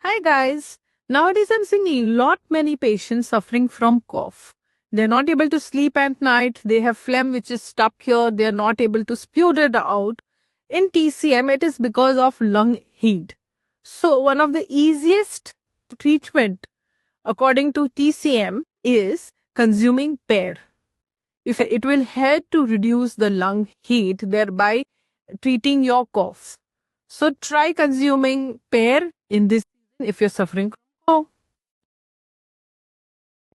Hi guys. Nowadays I'm seeing a lot many patients suffering from cough. They're not able to sleep at night. They have phlegm which is stuck here. They're not able to spew it out. In TCM, it is because of lung heat. So one of the easiest treatment according to TCM is consuming pear. If it will help to reduce the lung heat, thereby treating your cough. So try consuming pear in this season if you're suffering from cough.